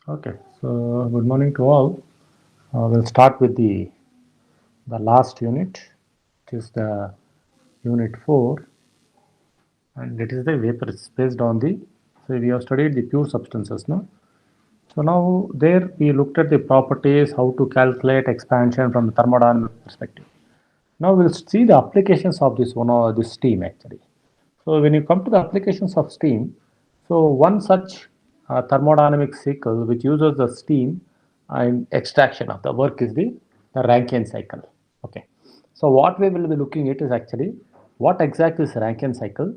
Okay, so good morning to all. We'll start with the last unit, which is the unit 4, and it is the vapor. It's based on the, so we have studied the pure substances, no? So now there we looked at the properties, how to calculate expansion from the thermodynamic perspective. Now we'll see the applications of this one or this steam actually. So when you come to the applications of steam, so one such thermodynamic cycle which uses the steam and extraction of the work is the Rankine cycle. Okay. So what we will be looking at is actually what exactly is Rankine cycle,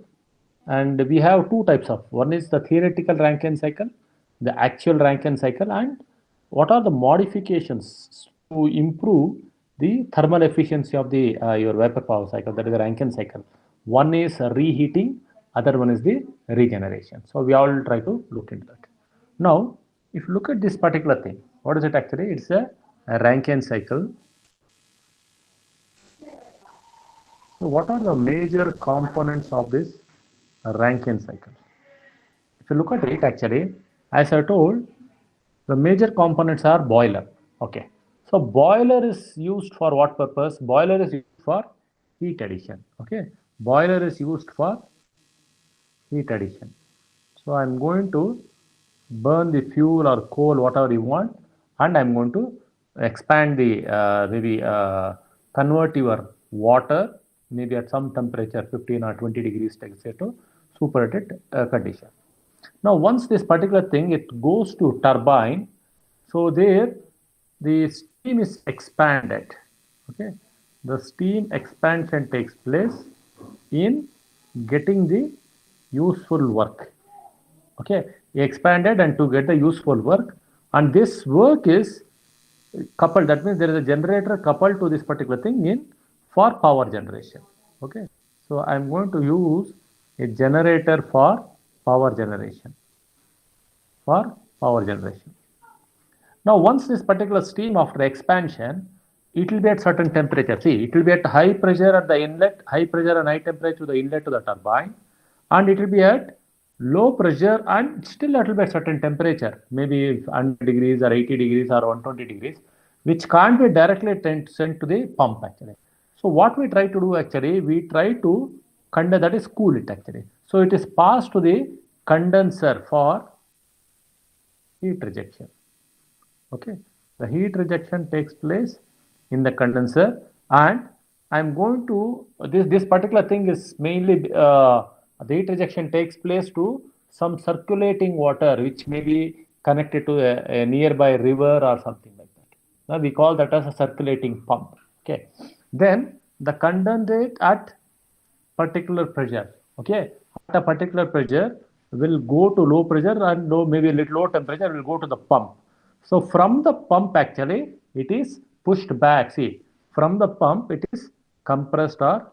and we have two types of, one is the theoretical Rankine cycle, the actual Rankine cycle, and what are the modifications to improve the thermal efficiency of the your vapor power cycle, that is the Rankine cycle. One is reheating, other one is the regeneration. So we all try to look into that. Now if you look at this particular thing, what is it actually? It's a Rankine cycle. So what are the major components of this Rankine cycle? If you look at it actually, as I told, the major components are boiler. Okay. So boiler is used for what purpose? Boiler is used for heat addition. Okay. Boiler is used for heat addition. So I'm going to burn the fuel or coal, whatever you want, and I'm going to expand the maybe convert your water maybe at some temperature 15 or 20 degrees Celsius to superheated condition. Now once this particular thing it goes to turbine, so there the steam is expanded. Okay, the steam expansion takes place in getting the useful work. Okay, expanded and to get the useful work, and this work is coupled, that means there is a generator coupled to this particular thing in for power generation. Okay, so I'm going to use a generator for power generation, for power generation. Now once this particular steam after expansion, it will be at certain temperature. See, it will be at high pressure at the inlet, high pressure and high temperature to the inlet to the turbine, and it will be at low pressure and still it will be at certain temperature, maybe 100 degrees or 80 degrees or 120 degrees, which can't be directly sent to the pump actually. So what we try to do actually, we try to condense, that is cool it actually. So it is passed to the condenser for heat rejection. Okay, the heat rejection takes place in the condenser, and I'm going to this particular thing is mainly the heat rejection takes place to some circulating water which may be connected to a nearby river or something like that. Now we call that as a circulating pump. Okay, then the condensate at particular pressure, okay, at a particular pressure will go to low pressure, and low, maybe a little low temperature will go to the pump. So from the pump actually it is pushed back. See, from the pump it is compressed, or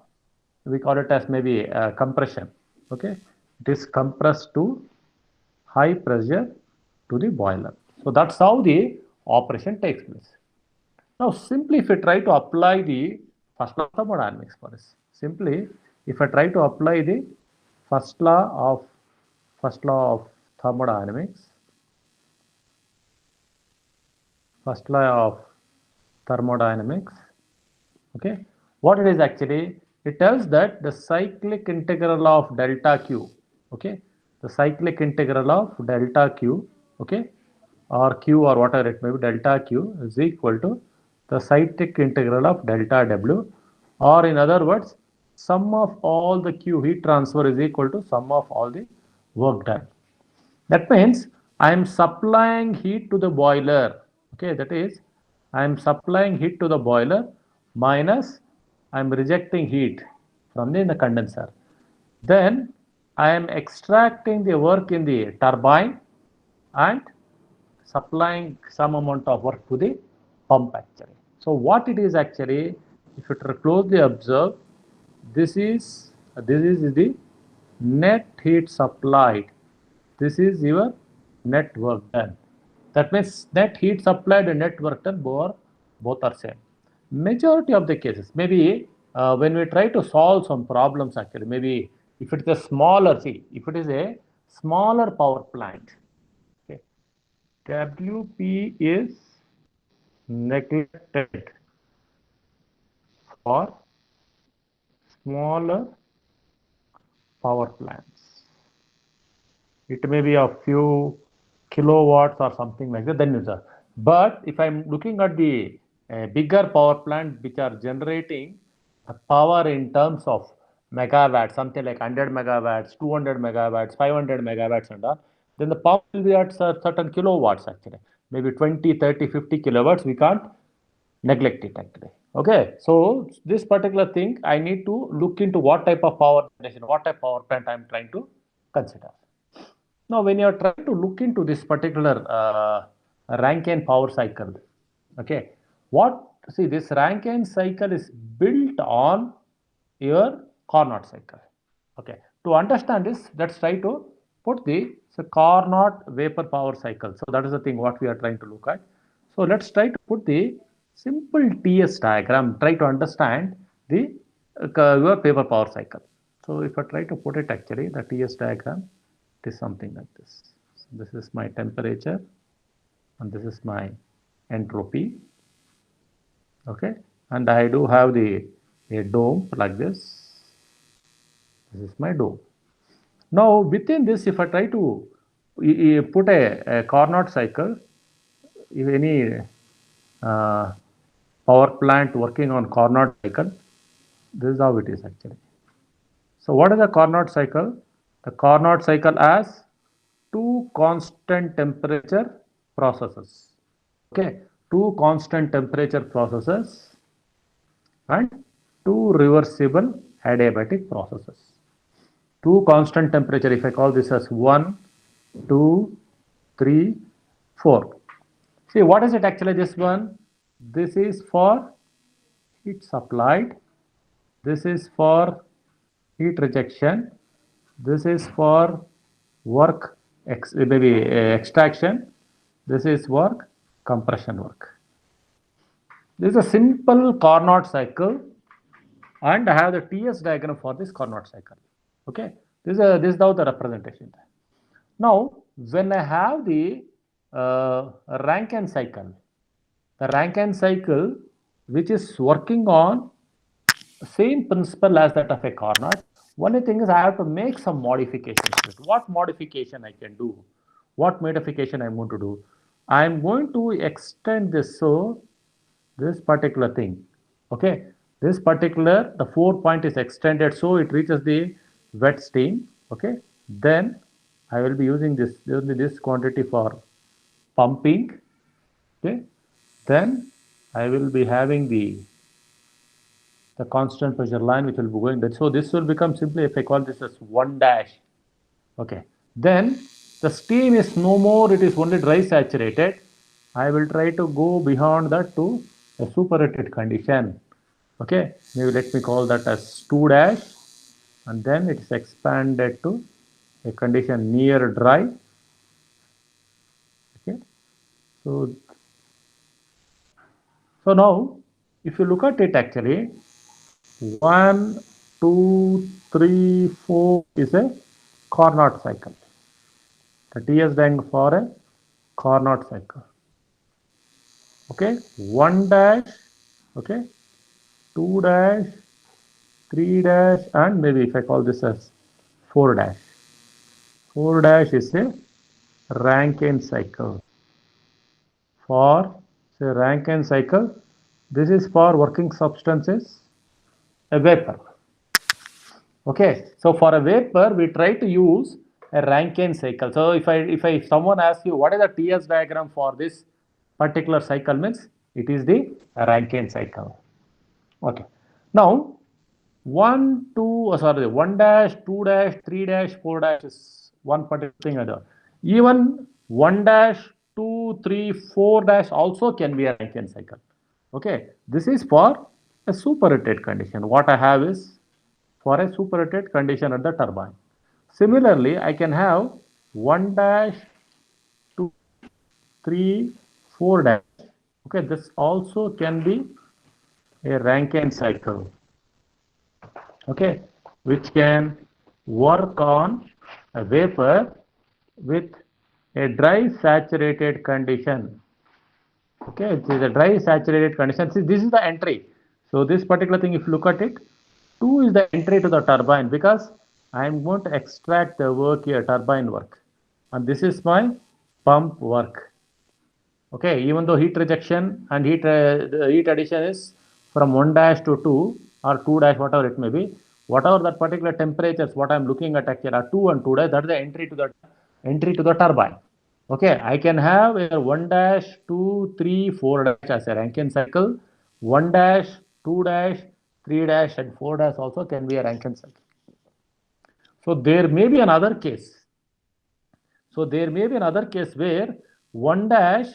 we call it as maybe compression. Okay, it is compressed to high pressure to the boiler. So that's how the operation takes place. Now, simply if I try to apply the first law of thermodynamics for this, simply if I try to apply the first law of first law of thermodynamics, first law of thermodynamics, okay, what it is actually, it tells that the cyclic integral of delta Q, okay, the cyclic integral of delta Q, okay, or Q or whatever it may be, delta Q is equal to the cyclic integral of delta W, or in other words, sum of all the Q heat transfer is equal to sum of all the work done. That means I am supplying heat to the boiler. Okay, that is I am supplying heat to the boiler minus I am rejecting heat from the condenser. Then I am extracting the work in the turbine and supplying some amount of work to the pump actually. So what it is actually, if you closely observe, this is the net heat supplied. This is your net work done. That means net heat supplied and net work done both are same. Majority of the cases, maybe when we try to solve some problems actually, maybe if it is a smaller power plant, okay, WP is neglected for smaller power plants. It may be a few kilowatts or something like that, then use that. But if I'm looking at the bigger power plant which are generating power in terms of megawatts, something like 100 megawatts, 200 megawatts, 500 megawatts and all, then the power will be at certain kilowatts actually. Maybe 20, 30, 50 kilowatts, we can't neglect it actually. Okay, so this particular thing, I need to look into what type of power generation, what type of power plant I'm trying to consider. Now, when you are trying to look into this particular Rankine power cycle, okay, see this Rankine cycle is built on your Carnot cycle. Okay, to understand this, let's try to put the Carnot vapor power cycle. So that is the thing what we are trying to look at. So let's try to put the simple TS diagram, try to understand the your vapor power cycle. So if I try to put it actually, the TS diagram, it is something like this. So this is my temperature and this is my entropy. Okay, and I do have a dome like this. This is my dome. Now within this, if I try to put a Carnot cycle, if any power plant working on Carnot cycle, this is how it is actually. So what is the Carnot cycle? The Carnot cycle has two constant temperature processes. Okay, two constant temperature processes and two reversible adiabatic processes. Two constant temperature, if I call this as 1, 2, 3, 4. See, what is it actually this one? This is for heat supplied. This is for heat rejection. This is for work extraction. This is work compression work. This is a simple Carnot cycle, and I have the TS diagram for this Carnot cycle. Okay, this is how the representation. Now, when I have the Rankine cycle, which is working on same principle as that of a Carnot. Only thing is I have to make some modifications. What modification I can do? What modification I'm going to do? I'm going to extend this, so this particular thing, okay, this particular, the 4 point is extended so it reaches the wet steam, okay. Then I will be using this, only this quantity for pumping, okay. Then I will be having the constant pressure line which will be going there. So this will become simply, if I call this as 1 dash, okay. Then the steam is no more, it is only dry saturated. I will try to go beyond that to a superheated condition, okay. Maybe let me call that as 2 dash, and then it is expanded to a condition near dry, okay. So now if you look at it actually, 1, 2, 3, 4 is a Carnot cycle. The TS diagram for a Carnot cycle. Okay, 1 dash, okay, 2 dash, 3 dash, and maybe if I call this as 4 dash. 4 dash is a Rankine cycle. For say Rankine cycle, this is for working substances, a vapor. Okay, so for a vapor, we try to use a Rankine cycle. So if someone asks you what is the TS diagram for this particular cycle, means it is the Rankine cycle. Okay, now 1 dash, 2 dash, 3 dash, 4 dash is one particular thing. Other even 1 dash, 2, 3, 4 dash also can be a Rankine cycle. Okay, this is for a superheated condition. What I have is for a superheated condition at the turbine. Similarly, I can have 1 dash, 2, 3, 4 dash. Okay, this also can be a Rankine cycle. Okay, which can work on a vapor with a dry saturated condition. Okay, it is a dry saturated condition. See, this is the entry. So this particular thing, if you look at it, 2 is the entry to the turbine because I am going to extract the work here, turbine work. And this is my pump work. Okay, even though heat rejection and heat addition is from 1 dash to 2 or 2 dash, whatever it may be, whatever that particular temperatures, what I am looking at actually are 2 and 2 dash, that is the entry to the turbine. Okay, I can have a 1 dash, 2, 3, 4 dash as a Rankine cycle. 1 dash, 2 dash, 3 dash, and 4 dash also can be a Rankine cycle. So there may be another case. So there may be another case where 1 dash,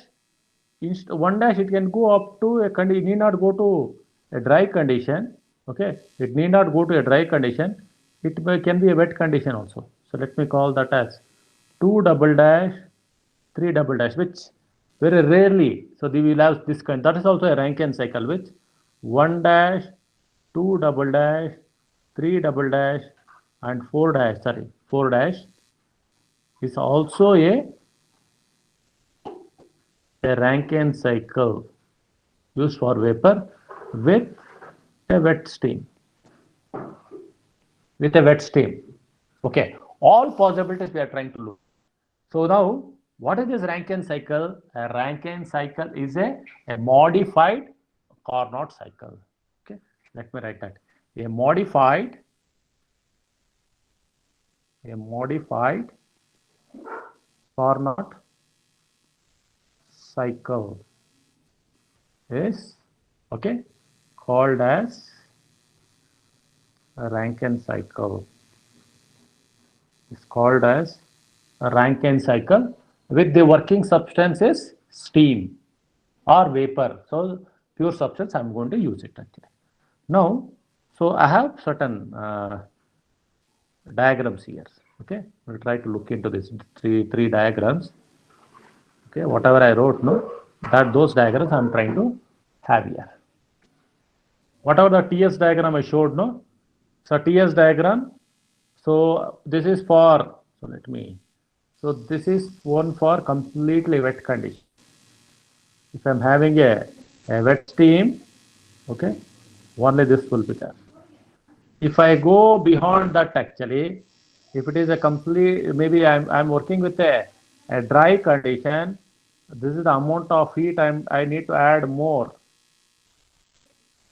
1 dash it can go up to a condition, need not go to a dry condition. Okay, it need not go to a dry condition. It can be a wet condition also. So let me call that as 2 double dash, 3 double dash, which very rarely, so we will have this kind, that is also a Rankine cycle, which 1 dash, 2 double dash, 3 double dash, and 4 dash, sorry, 4 dash is also a Rankine cycle used for vapor with a wet steam. With a wet steam. Okay, all possibilities we are trying to look. So now, what is this Rankine cycle? A Rankine cycle is a modified Carnot cycle. Okay, let me write that. A modified Carnot cycle is, okay, called as a Rankine cycle. It's called as a Rankine cycle with the working substance is steam or vapor. So pure substance, I'm going to use it actually. Now, so I have certain diagrams here. Okay, we'll try to look into this three diagrams. Okay, whatever I wrote, no, that those diagrams I'm trying to have here. Whatever the TS diagram I showed, no, so TS diagram. So this is for, so let me, so this is one for completely wet condition. If I'm having a wet steam, okay, only this will be there. If I go beyond that actually, if it is a complete, maybe I'm working with a dry condition, this is the amount of heat I need to add more.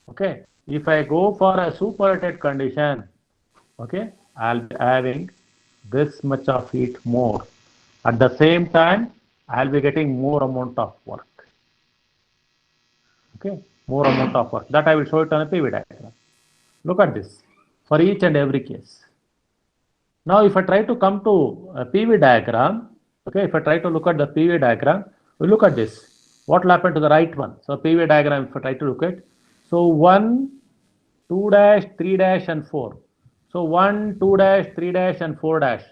Okay, if I go for a superheated condition, okay, I'll be having this much of heat more. At the same time, I'll be getting more amount of work. Okay, more amount of work. That I will show it on a PV diagram. Look at this for each and every case. Now, if I try to come to a PV diagram, okay, if I try to look at the PV diagram, we look at this. What will happen to the right one? So PV diagram, if I try to look at, so 1, 2 dash, 3 dash, and 4. So 1, 2 dash, 3 dash, and 4 dash.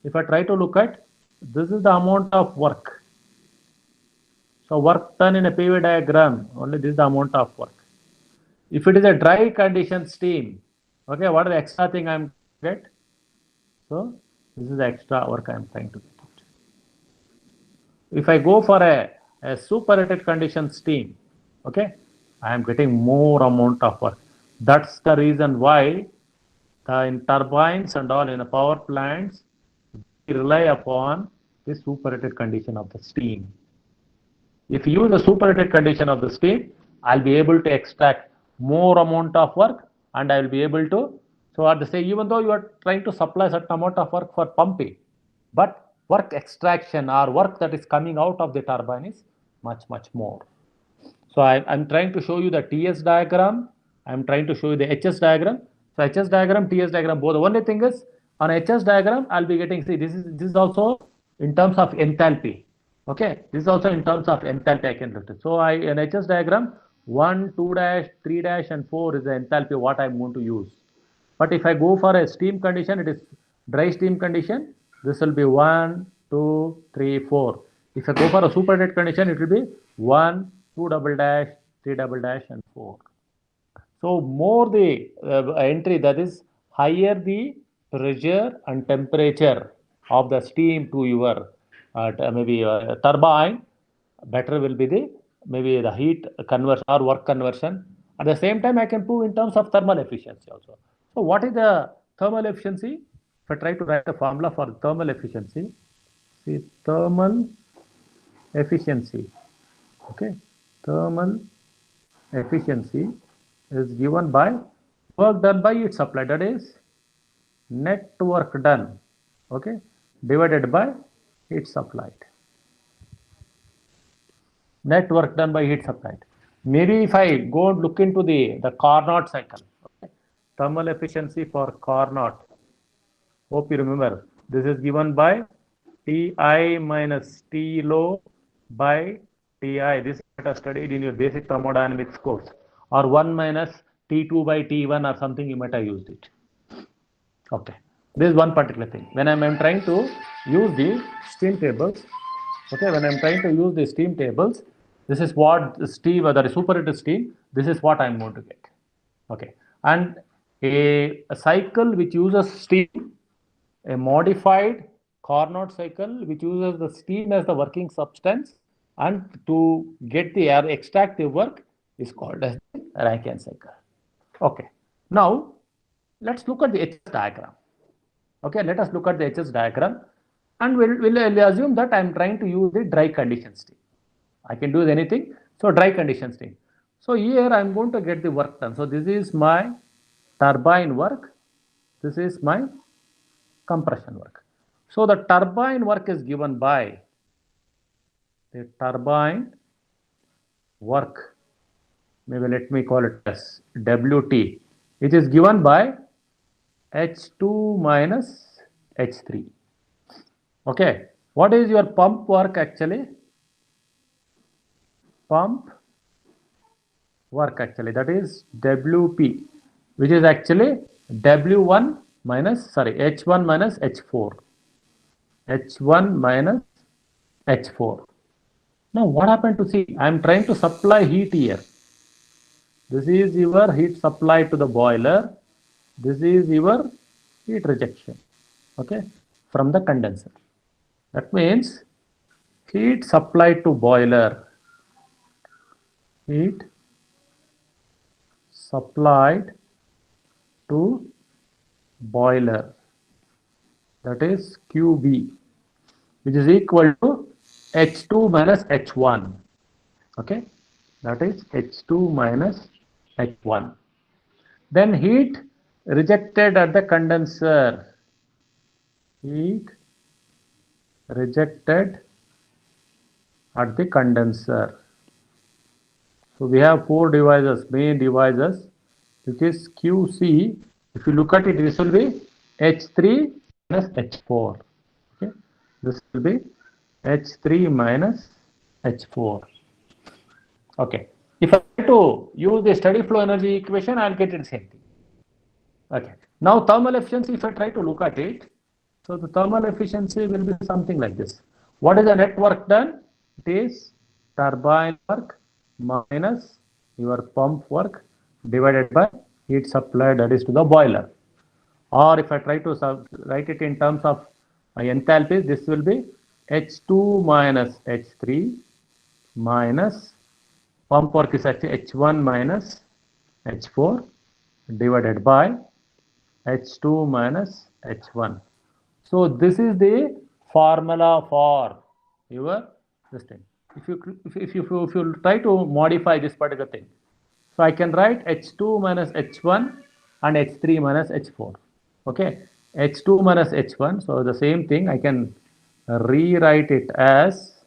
If I try to look at, this is the amount of work. So work done in a PV diagram, only this is the amount of work. If it is a dry condition steam, okay, what is the extra thing I'm get? So this is the extra work I'm trying to get. If I go for a superheated condition steam, okay, I am getting more amount of work. That's the reason why in turbines and all in the power plants, we rely upon the superheated condition of the steam. If you use the superheated condition of the steam, I'll be able to extract more amount of work and I will be able to, so at the same, even though you are trying to supply certain amount of work for pumping, but work extraction or work that is coming out of the turbine is much more. So I'm trying to show you the TS diagram. I'm trying to show you the HS diagram. So HS diagram, TS diagram, both. The only thing is on HS diagram, I'll be getting, see, this is also in terms of enthalpy. Okay, this is also in terms of enthalpy I can look at. So in HS diagram, 1, 2 dash, 3 dash, and 4 is the enthalpy what I'm going to use. But if I go for a steam condition, it is dry steam condition. This will be 1, 2, 3, 4. If I go for a superheated condition, it will be 1, 2 double dash, 3 double dash, and 4. So more the entry, that is higher the pressure and temperature of the steam to your maybe turbine, better will be the maybe the heat conversion or work conversion. At the same time, I can prove in terms of thermal efficiency also. So what is the thermal efficiency? If I try to write a formula for thermal efficiency, see thermal efficiency, okay, thermal efficiency is given by work done by its supply, that is net work done, okay, divided by heat supplied. Net work done by heat supplied. Maybe if I go and look into the Carnot cycle, okay, thermal efficiency for Carnot. Hope you remember. This is given by Ti minus T low by Ti. This you have studied in your basic thermodynamics course. Or 1 minus T2 by T1 or something, you might have used it. Okay. This is one particular thing. When I'm trying to use the steam tables, okay, when I'm trying to use the steam tables, this is what the steam, whether superheated steam, this is what I'm going to get. Okay. And a cycle which uses steam, a modified Carnot cycle which uses the steam as the working substance and to get the air, extract the work is called as the Rankine cycle. Okay. Now, let's look at the HS diagram. Okay, let us look at the HS diagram and we'll assume that I'm trying to use the dry condition steam. I can do anything. So dry condition steam. So here I'm going to get the work done. So this is my turbine work. This is my compression work. So the turbine work is given by the turbine work. Maybe let me call it as WT. It is given by H2 minus H3. Okay. What is your pump work actually? Pump work actually, that is WP, which is actually W1 minus, sorry, H1 minus H4. H1 minus H4. Now what happened to see? I am trying to supply heat here. This is your heat supply to the boiler. This is your heat rejection, okay, from the condenser. That means heat supplied to boiler, heat supplied to boiler, that is QB, which is equal to H2 minus H1, okay, that is H2 minus H1. Then heat rejected at the condenser, heat rejected at the condenser. So we have four devices, main devices, which is QC. If you look at it, this will be H3 minus H4. Okay, this will be H3 minus H4. Okay, if I try to use the steady flow energy equation, I'll get it the same thing. Okay, now thermal efficiency, if I try to look at it, so the thermal efficiency will be something like this. What is the net work done? It is turbine work minus your pump work divided by heat supplied, that is to the boiler. Or if I try to write it in terms of enthalpy, this will be H2 minus H3 minus pump work is actually H1 minus H4 divided by H2 minus H1. So this is the formula for your system. If you try to modify this particular thing, so I can write H2 minus H1 and H3 minus H4. Okay, H2 minus H1. So the same thing I can rewrite it as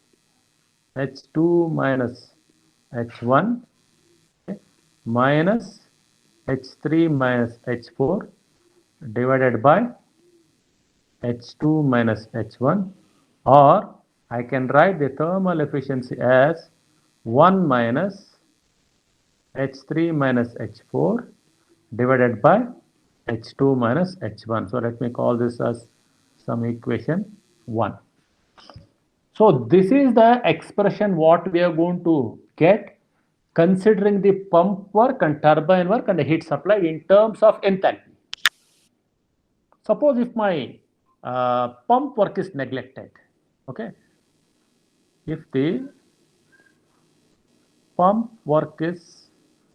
H2 minus H1, okay, minus H3 minus H4 divided by H2 minus H1, or I can write the thermal efficiency as 1 minus H3 minus H4 divided by H2 minus H1. So let me call this as some equation 1. So this is the expression what we are going to get considering the pump work and turbine work and the heat supply in terms of enthalpy. Suppose if my pump work is neglected, okay, if the pump work is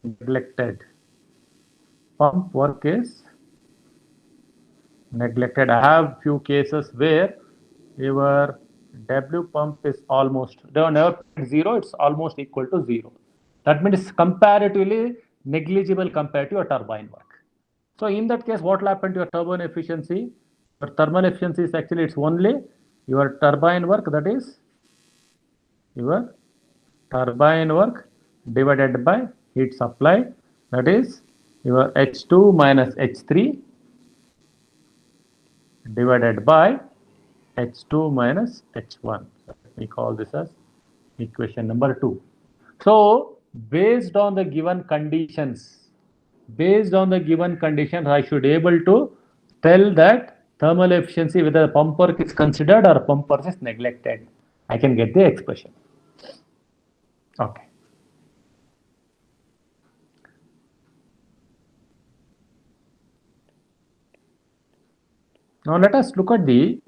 neglected. Pump work is neglected. I have few cases where your W pump is almost, they never put 0, it's almost equal to 0. That means comparatively negligible compared to your turbine work. So in that case, what will happen to your turbine efficiency? Your thermal efficiency is actually, it's only your turbine work, that is your turbine work divided by heat supply, that is your H2 minus H3 divided by H2 minus H1. Let me call this as equation number 2. So based on the given conditions, I should be able to tell that thermal efficiency, whether the pump work is considered or pump work is neglected. I can get the expression. Okay. Now let us look at the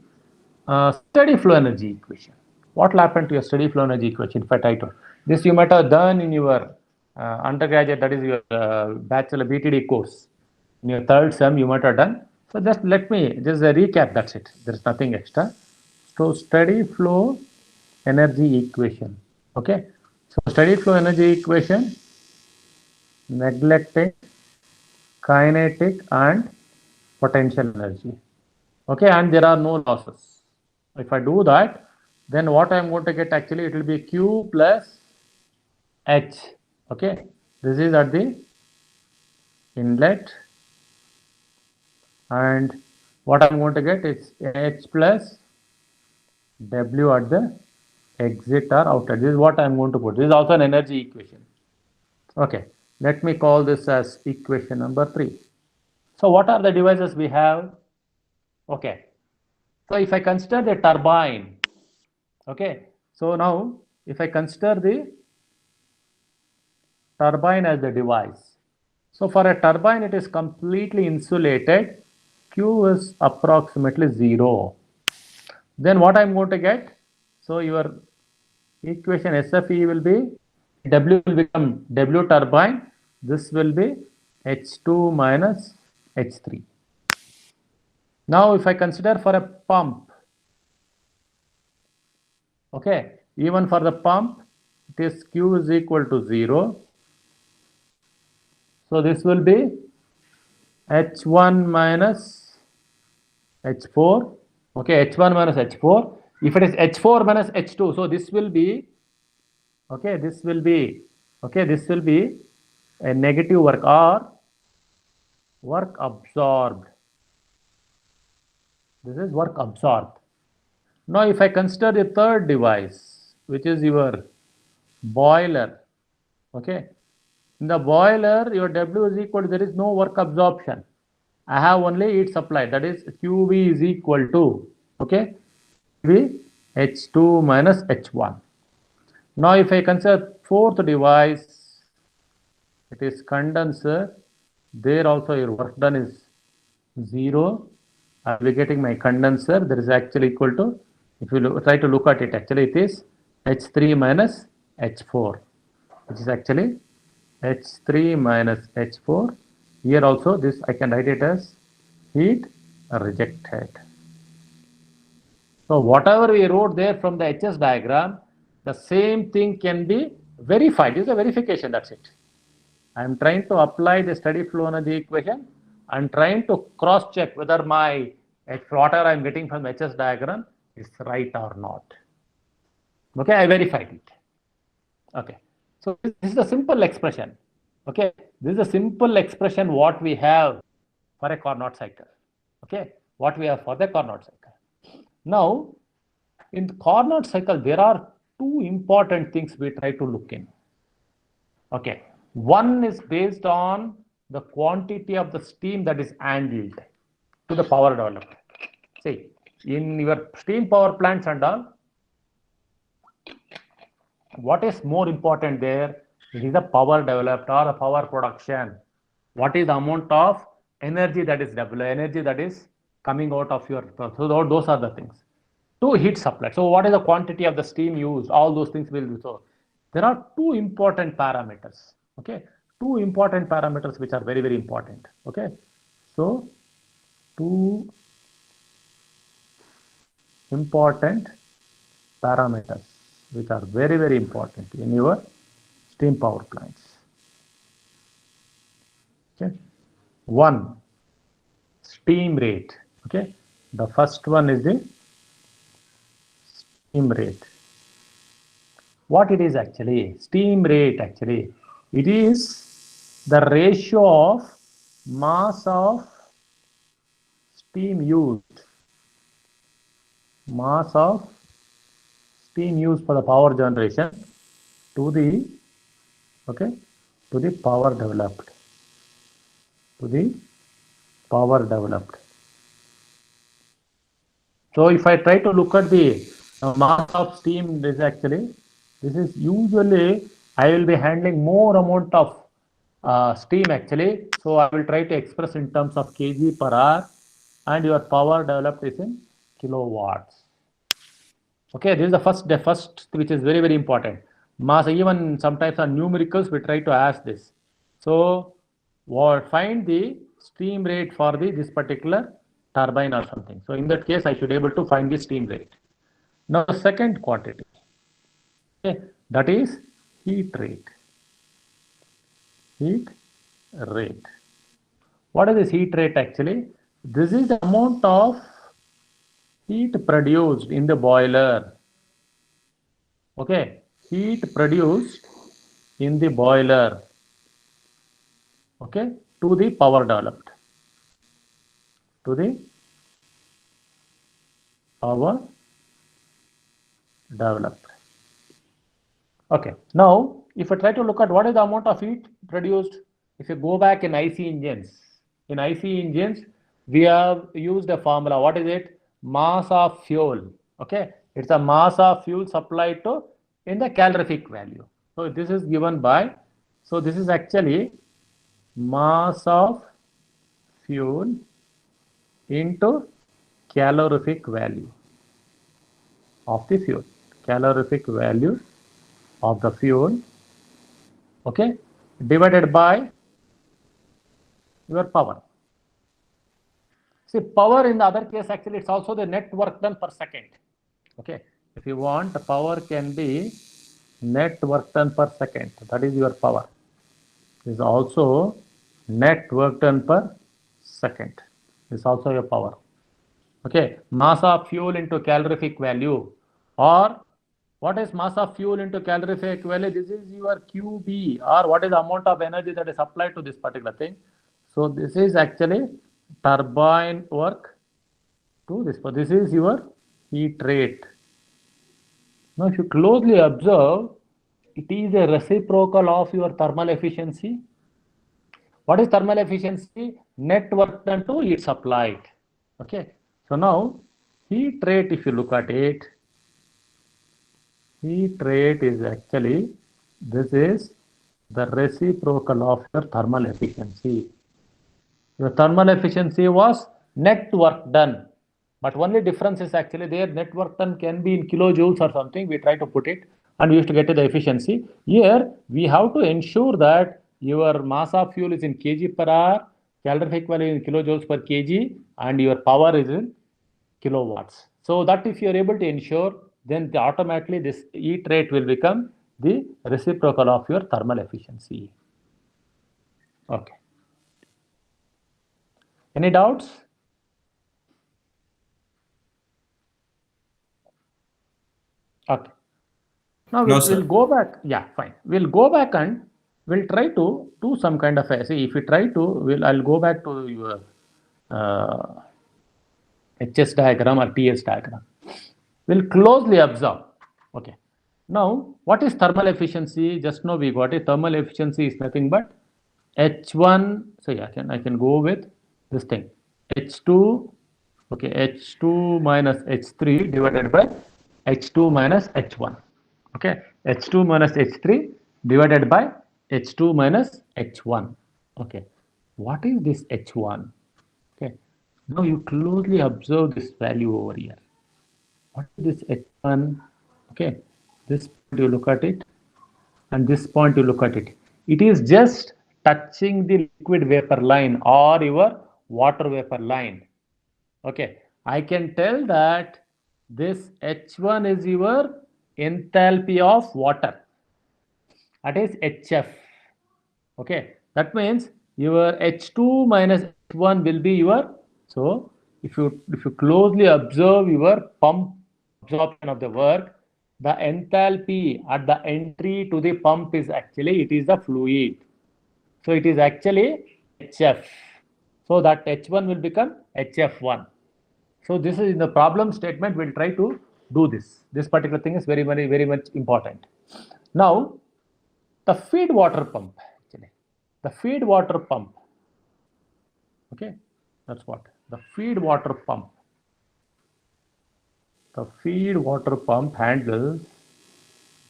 steady flow energy equation. What will happen to your steady flow energy equation if I try to? This you might have done in your undergraduate, that is your bachelor BTD course. In your third sem, you might have done. So just let me just recap. That's it. There is nothing extra. So steady flow energy equation. Okay. So steady flow energy equation, neglecting kinetic and potential energy. Okay, and there are no losses. If I do that, then what I am going to get, actually it will be Q plus H. Okay, this is at the inlet, and what I am going to get is H plus W at the exit or outlet. This is what I am going to put. This is also an energy equation. Okay, let me call this as equation number 3. So what are the devices we have? Okay, so if I consider the turbine, okay, so now if I consider the turbine as the device, so for a turbine it is completely insulated, Q is approximately 0. Then what I'm going to get, so your equation SFE will be, W will become W turbine, this will be H2 minus H3. Now if I consider for a pump, okay, even for the pump, it is Q is equal to 0. So this will be H1 minus H4. Okay, H1 minus H4. If it is H4 minus H2, so this will be, okay, this will be a negative work or work absorbed. This is work absorbed. Now if I consider the third device, which is your boiler, okay, in the boiler your W is equal to, there is no work absorption. I have only heat supply, that is QV is equal to, okay, QV H2 minus H1. Now if I consider fourth device, it is condenser. There also your work done is 0. I will be getting my condenser. That is actually equal to, if you try to look at it, actually it is H3 minus H4, which is actually H3 minus H4. Here also this I can write it as heat rejected. So whatever we wrote there from the HS diagram, the same thing can be verified. This is a verification, that's it. I am trying to apply the steady flow energy equation. I am trying to cross check whether my whatever I am getting from the HS diagram is right or not. Okay, I verified it. Okay, so this is a simple expression. Okay, this is a simple expression what we have for a Carnot cycle. Okay, what we have for the Carnot cycle. Now, in the Carnot cycle, there are two important things we try to look in. Okay, one is based on the quantity of the steam that is handled to the power development. See, in your steam power plants and all, what is more important there? It is the power developed or the power production. What is the amount of energy that is developed, energy that is coming out of your, so those are the things. to heat supply. So what is the quantity of the steam used? All those things will be so. There are two important parameters. Okay, two important parameters which are very, very important. Okay, so two important parameters which are very, very important in your steam power plants. Okay, one, steam rate. Okay, the first one is the steam rate. What it is actually? Steam rate actually, it is the ratio of mass of steam used, mass of steam used for the power generation to the, okay, to the power developed, to the power developed. So if I try to look at the mass of steam, this is usually I will be handling more amount of steam actually. So I will try to express in terms of kg per hour, and your power developed is in kilowatts. Okay, this is the first which is very, very important. Mass, even sometimes on numericals we try to ask this. So what, find the steam rate for the this particular turbine or something. So in that case I should able to find the steam rate. Now the second quantity, okay, that is heat rate. Heat rate. What is this heat rate actually? This is the amount of heat produced in the boiler. Okay, heat produced in the boiler, okay, to the power developed, to the power developed. Okay, now if I try to look at what is the amount of heat produced, if you go back in IC engines, we have used a formula. What is it? Mass of fuel. Okay, it's a mass of fuel supplied to in the calorific value. So this is given by, so this is actually mass of fuel into calorific value of the fuel, calorific value of the fuel, okay, divided by your power. See, power in the other case actually it's also the net work done per second. Okay, if you want, the power can be net work done per second. That is your power. This is also net work done per second. This is also your power. Okay, mass of fuel into calorific value, or what is mass of fuel into calorific value? This is your QB, or what is the amount of energy that is applied to this particular thing. So this is actually turbine work to this. So this is your heat rate. Now if you closely observe, it is a reciprocal of your thermal efficiency. What is thermal efficiency? Net work done to heat supplied. Okay. So now heat rate, if you look at it, heat rate is actually, this is the reciprocal of your thermal efficiency. Your thermal efficiency was net work done, but only difference is actually there. Net work done can be in kilojoules or something. We try to put it and we used to get to the efficiency. Here we have to ensure that your mass of fuel is in kg per hour, calorific value in kilojoules per kg, and your power is in kilowatts. So that if you are able to ensure, then automatically this heat rate will become the reciprocal of your thermal efficiency. Okay. Any doubts? Okay. Now we'll go back. Yeah, fine. We'll go back and we'll try to do some kind of a, see, if we try to, I'll go back to your HS diagram or TS diagram. We'll closely observe. Okay. Now, what is thermal efficiency? Just now we got it. Thermal efficiency is nothing but H1. So yeah, I can go with this thing. H2. Okay, H2 minus H3 divided by H2 minus H1. Okay, H2 minus H3 divided by H2 minus H1. Okay, what is this H1? Okay, now you closely observe this value over here. what is this H1? Okay, this point you look at it, and this point you look at it. It is just touching the liquid vapor line or your water vapor line. Okay, I can tell that this H1 is your enthalpy of water. That is HF. Okay, that means your H2 minus H1 will be your. So if you closely observe your pump absorption of the work, the enthalpy at the entry to the pump is actually, it is the fluid. So it is actually HF. So that H1 will become HF1. So this is in the problem statement. We'll try to do this. This particular thing is very much important. Now the feed water pump, actually, the feed water pump. Okay, that's what the feed water pump. The feed water pump handles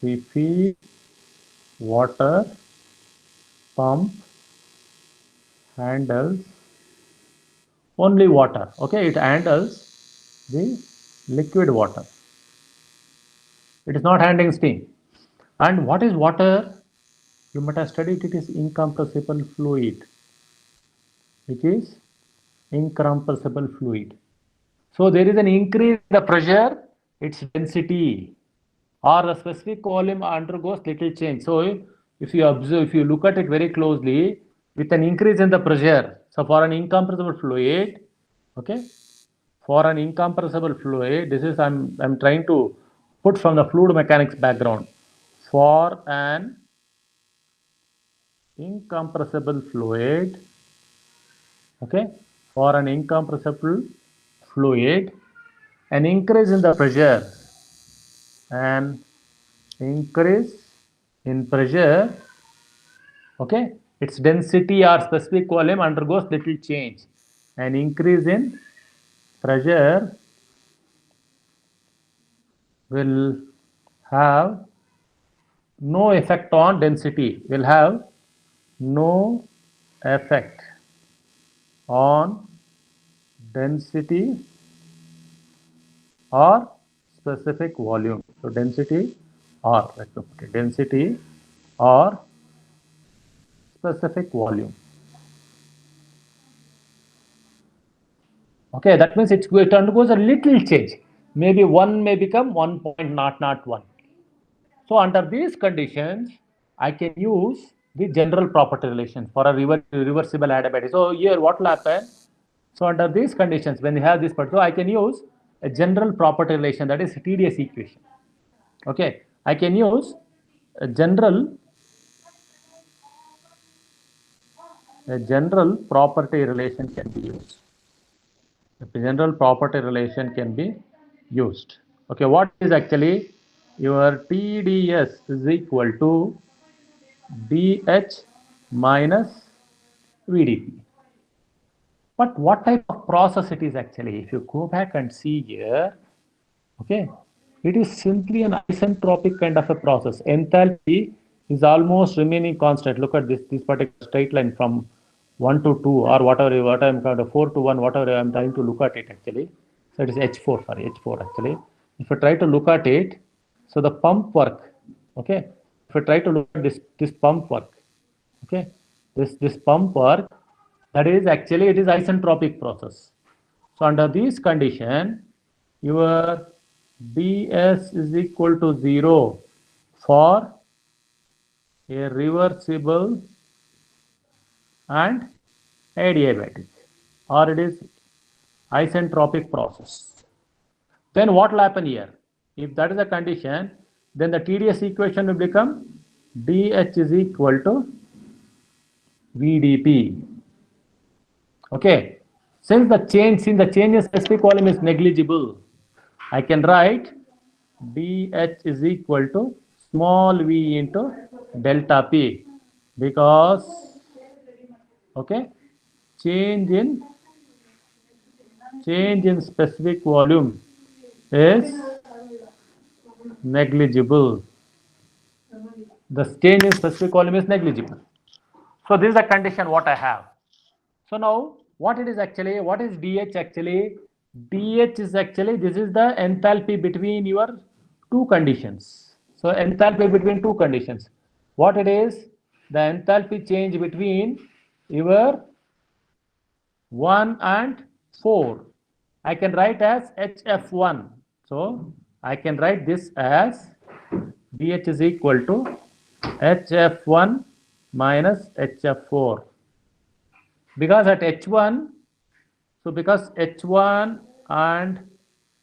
the feed water pump handles only water. Okay, it handles the liquid water. It is not handling steam. And what is water? You might have studied, it is incompressible fluid. It is incompressible fluid. So there is an increase in the pressure, its density or the specific volume undergoes little change. So if you observe, if you look at it very closely, with an increase in the pressure, so for an incompressible fluid, okay, for an incompressible fluid, this is I'm trying to put from the fluid mechanics background. For an incompressible fluid, okay, for an incompressible fluid, an increase in the pressure, an increase in pressure, okay, its density or specific volume undergoes little change. An increase in pressure will have no effect on density, will have no effect on density or specific volume. So density or, let me put it, density or specific volume. Okay, that means it undergoes a little change. Maybe 1 may become 1.001. So under these conditions, I can use the general property relation for a reversible adiabatic. So here what will happen? So under these conditions, when you have this part, so I can use a general property relation, that is TdS equation. Okay, I can use a general property relation can be used. The general property relation can be used. Okay, what is actually your TdS is equal to dH minus VdP. But what type of process it is actually? If you go back and see here, okay, it is simply an isentropic kind of a process. Enthalpy is almost remaining constant. Look at this particular straight line from 1 to 2 or whatever, what I'm kind of 4 to 1, whatever I'm trying to look at it actually. So it is H4, sorry, H4 actually. If I try to look at it, so the pump work, okay, if I try to look at this pump work, okay, this pump work, that is actually, it is isentropic process. So under this condition, your ds is equal to 0 for a reversible and adiabatic, or it is isentropic process. Then what will happen here? If that is the condition, then the TdS equation will become dH is equal to VdP. Okay, since the change in specific volume is negligible, I can write dH is equal to small v into delta P, because okay, change in specific volume is negligible. The change in specific volume is negligible. So this is the condition what I have. So now what it is actually, what is dH actually? dH is actually, this is the enthalpy between your two conditions. So enthalpy between two conditions. What it is? The enthalpy change between your 1 and 4. I can write as HF1. So I can write this as dH is equal to HF1 minus HF4. Because at H1, so because H1 and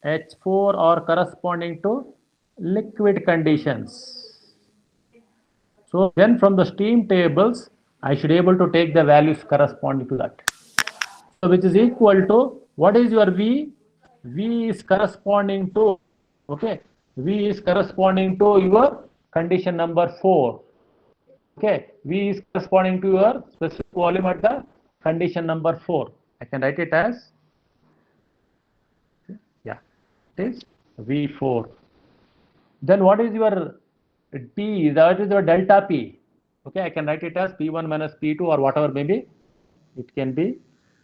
H4 are corresponding to liquid conditions. So then from the steam tables, I should be able to take the values corresponding to that. So which is equal to, what is your V? V is corresponding to, okay, V is corresponding to your condition number 4. Okay, V is corresponding to your specific volume at the condition number 4. I can write it as, yeah, it is V4. Then what is your P? That is your delta P. Okay, I can write it as P1 minus P2 or whatever maybe. It can be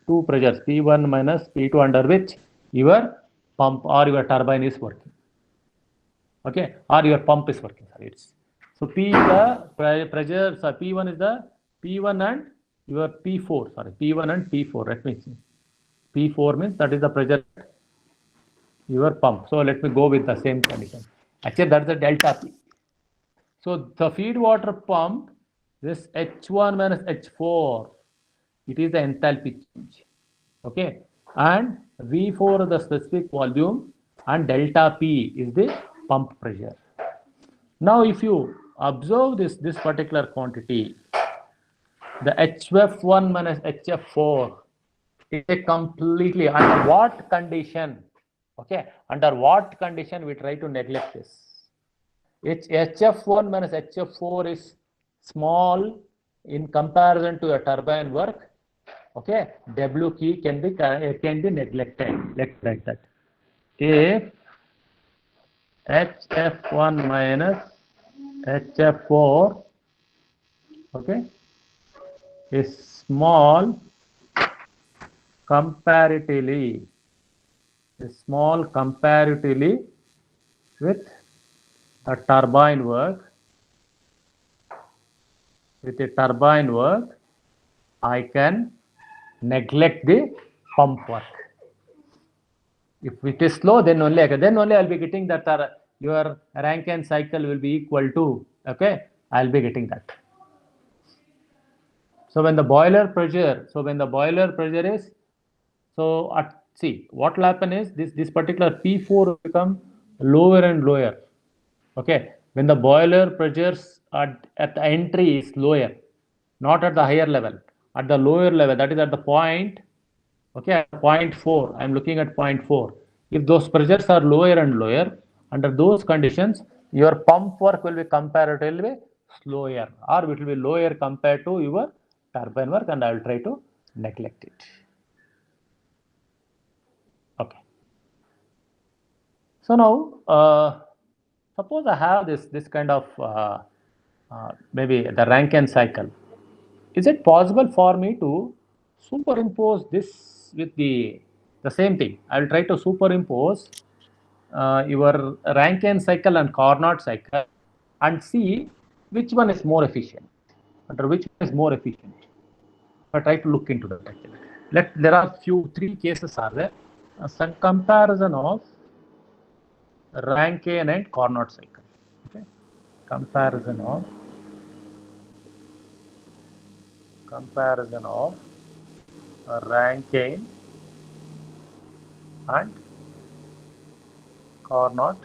two pressures, P1 minus P2, under which your pump or your turbine is working. Okay, or your pump is working. Sorry, it's so P is the pressure. So P1 is the P1 and your P4. Sorry, P1 and P4. Let me see. P4 means that is the pressure your pump. So let me go with the same condition. Actually, that's the delta P. So the feed water pump, this H1 minus H4, it is the enthalpy change. Okay, and V4 is the specific volume, and delta P is the pump pressure. Now, if you observe this particular quantity, the HF1 minus HF4 is a completely, under what condition? Okay, under what condition we try to neglect this? HF1 minus HF4 is small in comparison to a turbine work. Okay, W key can be neglected. Let's write that. If HF1 minus HF4, okay, is small comparatively, with the turbine work, I can neglect the pump work. If it is slow, then only I'll be getting that your Rankine cycle will be equal to, okay, I'll be getting that. So when the boiler pressure is, so see what will happen is this particular P4 will become lower and lower. Okay, when the boiler pressures at the entry is lower, not at the higher level, at the lower level, that is at the point, okay, at point 4, I am looking at point 4. If those pressures are lower and lower, under those conditions, your pump work will be comparatively slower, or it will be lower compared to your turbine work, and I will try to neglect it. Okay. So now, suppose I have this kind of maybe the Rankine cycle. Is it possible for me to superimpose this with the same thing? I will try to superimpose your Rankine cycle and Carnot cycle and see which one is more efficient. Under which one is more efficient? I try to look into that actually. There are three cases are there. Some comparison of Rankine and Carnot cycle. Okay. Comparison of Rankine and Carnot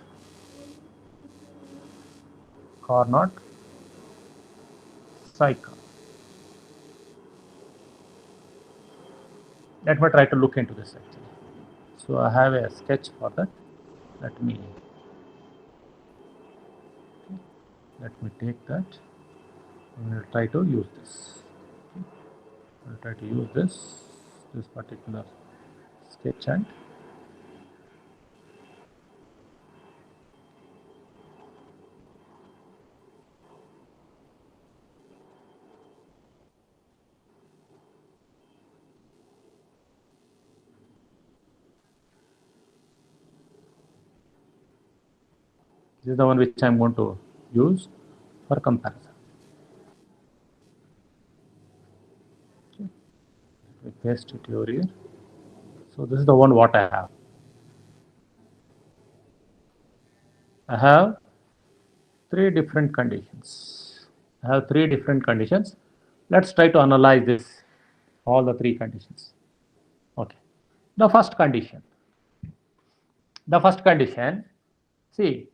cycle. Let me try to look into this actually. So I have a sketch for that. Let me take that. I will try to use this. I will try to use this particular sketch and This is the one which I'm going to use for comparison. Okay. We paste it over here. So this is the one what I have. I have three different conditions. I have three different conditions. Let's try to analyze this, all the three conditions. Okay. The first condition. See,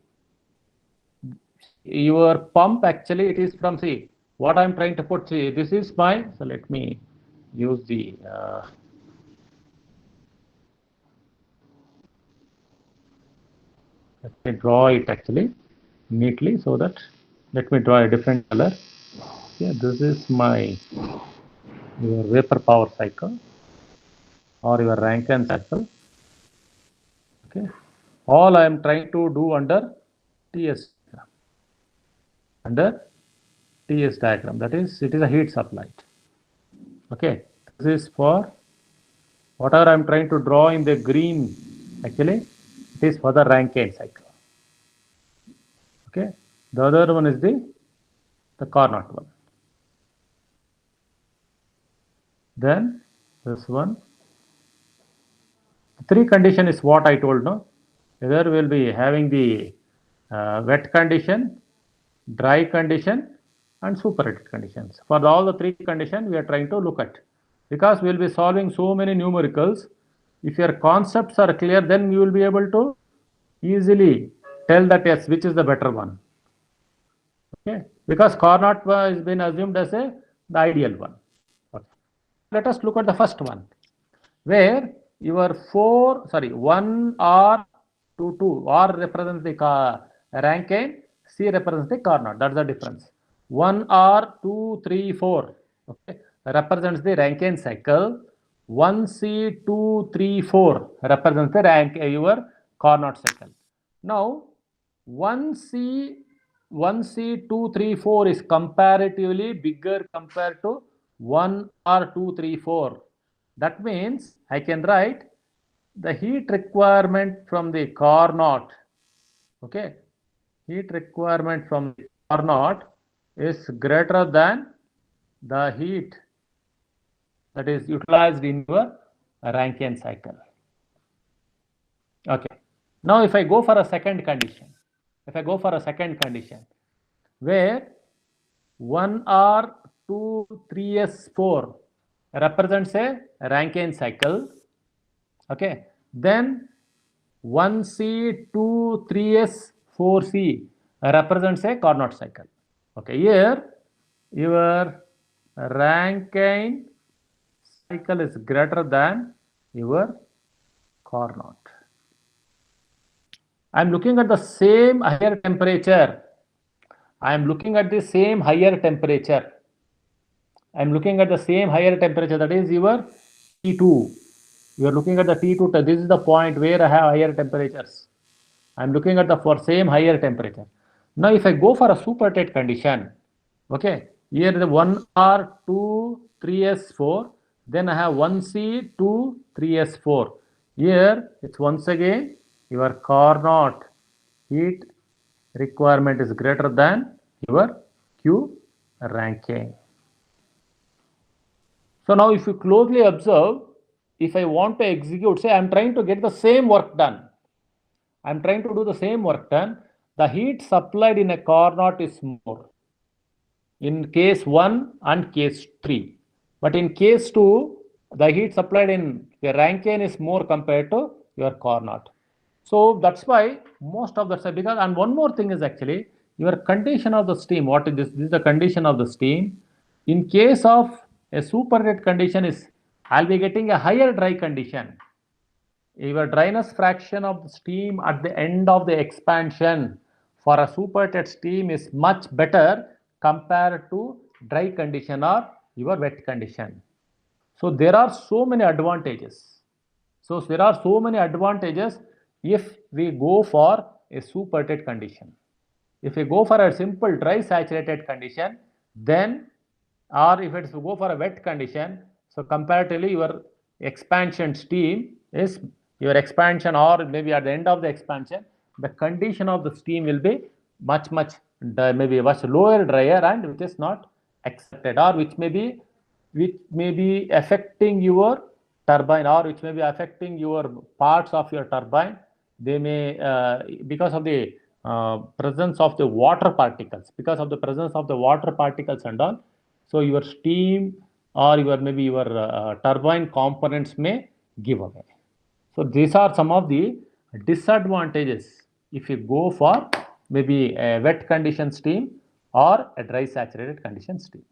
your pump actually it is from, see, what I'm trying to put, see, this is my, so let me use the, let me draw it actually neatly so that, let me draw a different color. Yeah, this is my, your vapor power cycle or your Rankine cycle. Okay. All I am trying to do under TS diagram. Under TS diagram, that is, it is a heat supply. Okay. This is for whatever I am trying to draw in the green, actually, it is for the Rankine cycle. Okay. The other one is the Carnot one. Then this one. The three condition is what I told, no? Either we'll be having the wet condition, dry condition, and superheated conditions. For all the three conditions, we are trying to look at. Because we will be solving so many numericals, if your concepts are clear, then you will be able to easily tell that yes, which is the better one. Okay, because Carnot has been assumed as the ideal one. Okay. Let us look at the first one, where your 1 R 2 2, R represents the Rankine, C represents the Carnot. That's the difference. 1 R 2 3 4, okay, represents the Rankine cycle. 1 C 2 3 4 represents the your Carnot cycle. Now 1 C 2 3 4 is comparatively bigger compared to 1 R 2 3 4. That means I can write the heat requirement from the Carnot. Okay, heat requirement from the Carnot is greater than the heat that is utilized in your Rankine cycle. Okay. Now if I go for a second condition, where 1R 2 3S4 represents a Rankine cycle. Okay. Then 1C 2 3S4C represents a Carnot cycle. Okay. Here your Rankine cycle is greater than your Carnot. I am looking at the same higher temperature. That is your T2. You are looking at the T2. This is the point where I have higher temperatures. I am looking at the same higher temperature. Now, if I go for a superheated condition, okay, here the 1R 2 3S4, then I have 1C 2 3S4. Here it's once again your Carnot heat requirement is greater than your Q Rankine. So now if you closely observe, if I want to execute, say I am trying to get the same work done. The heat supplied in a Carnot is more in case 1 and case 3. But in case 2, the heat supplied in the Rankine is more compared to your Carnot. So that's why most of the time, because, and one more thing is actually your condition of the steam. What is this? This is the condition of the steam. In case of a superheated condition is, I'll be getting a higher dry condition. Your dryness fraction of the steam at the end of the expansion for a superheated steam is much better compared to dry condition or your wet condition. So there are so many advantages. If we go for a superheated condition. If we go for a simple dry saturated condition, then, or if it's go for a wet condition, so comparatively your expansion steam is, your expansion or maybe at the end of the expansion, the condition of the steam will be much maybe much lower drier, and which is not accepted, or which may be affecting your turbine, or which may be affecting your parts of your turbine. They may because of the presence of the water particles, and all. So your steam or your turbine components may give away. So these are some of the disadvantages if you go for maybe a wet condition steam or a dry saturated condition steam.